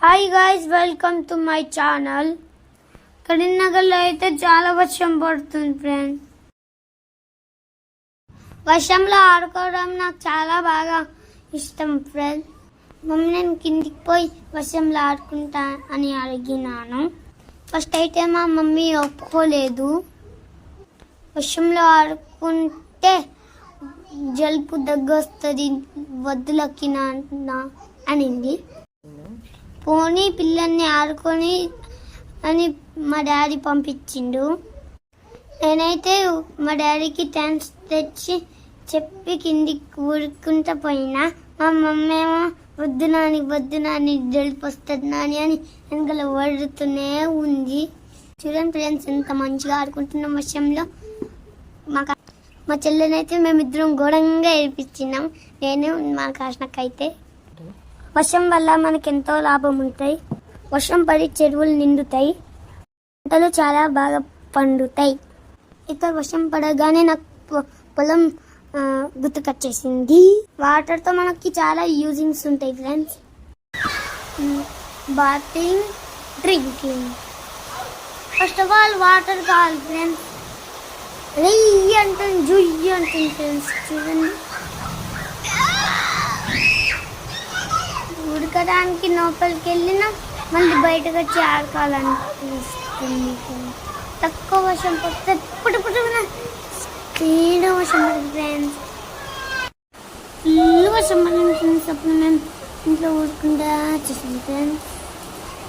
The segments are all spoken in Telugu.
Hi guys, welcome to my channel. కరీంనగర్లో అయితే చాలా వర్షం పడుతుంది ఫ్రెండ్స్. వర్షంలో ఆడుకోవడం నాకు చాలా బాగా ఇష్టం ఫ్రెండ్స్. మమ్మీ నేను కిందికి పోయి వర్షంలో ఆడుకుంటా అని అడిగినాను. ఫస్ట్ అయితే మా మమ్మీ ఒప్పుకోలేదు. వర్షంలో ఆడుకుంటే జలుబు దగ్గు వస్తుంది, వద్దులకి నాన్న అనింది. పోనీ పిల్లల్ని ఆడుకొని అని మా డాడీ పంపించిండు. నేనైతే మా డాడీకి థ్యాంక్స్ తెచ్చి చెప్పి కిందికి ఊరుకుంటా పోయినా. మా మమ్మీ ఏమో వద్దు నాని జలుపు వస్తుంది నాని అని వెనకాల వడుతూనే ఉంది. చూడండి ఫ్రెండ్స్, ఎంత మంచిగా ఆడుకుంటున్నాం వర్షంలో. మా చెల్లెనైతే మేమిద్దరం ఘోరంగా ఏడిపించినాం, నేను మా కాష్నకైతే. వర్షం వల్ల మనకి ఎంతో లాభం ఉంటాయి. వర్షం పడి చెరువులు నిండుతాయి, పంటలు చాలా బాగా పండుతాయి. ఇక్కడ వర్షం పడగానే నాకు పొలం గుర్తుకొచ్చేసింది. వాటర్తో మనకి చాలా యూజింగ్స్ ఉంటాయి friends. Bathing, drinking. First of all water కావాలి ఫ్రెండ్స్. రెయ్యి అంటుంది, జుయ్యి అంటుంది ఫ్రెండ్స్. చూడండి, ఉడకడానికి లోపలికి వెళ్ళినా మళ్ళీ బయటకు వచ్చి ఆడుకోవాలనిపిస్తుంది. తక్కువ వర్షం పడితే పుట్టున స్పీడ్ వర్షం పడుతుంది ఫ్రెండ్స్. ఫుల్ వర్షం పడుతుంది ఫ్రెండ్స్. అప్పుడు మేము ఇంట్లో ఊరుకుంటా చేసాం ఫ్రెండ్స్.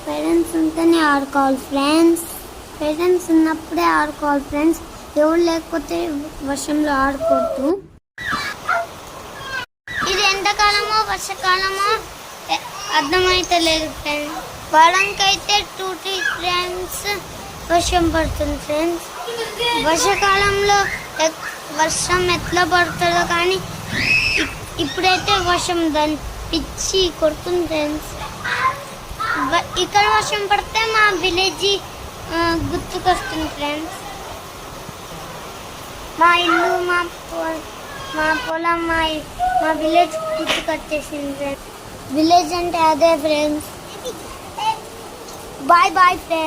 పేరెంట్స్ ఉంటేనే ఆడుకోవాలి ఫ్రెండ్స్. పేరెంట్స్ ఉన్నప్పుడే ఆడుకోవాలి ఫ్రెండ్స్. ఎవరు లేకపోతే వర్షంలో ఆడుకోవద్దు. ఇది ఎండాకాలమో వర్షాకాలమో అర్థమైతే లేదు ఫ్రెండ్స్. వారానికైతే 2-3 ఫ్రెండ్స్ వర్షం పడుతుంది ఫ్రెండ్స్. వర్షాకాలంలో వర్షం ఎట్లా పడుతుందో కానీ ఇప్పుడైతే వర్షం దాన్ని పిచ్చి కొడుతుంది ఫ్రెండ్స్. ఇక్కడ వర్షం పడితే మా విలేజ్ గుర్తుకొస్తుంది ఫ్రెండ్స్. మా ఇల్లు, మా పొలం, మా విలేజ్ గుర్తుకొచ్చేసింది ఫ్రెండ్స్. విలేజ్ అంటే అదే ఫ్రెండ్స్. Bye bye friends.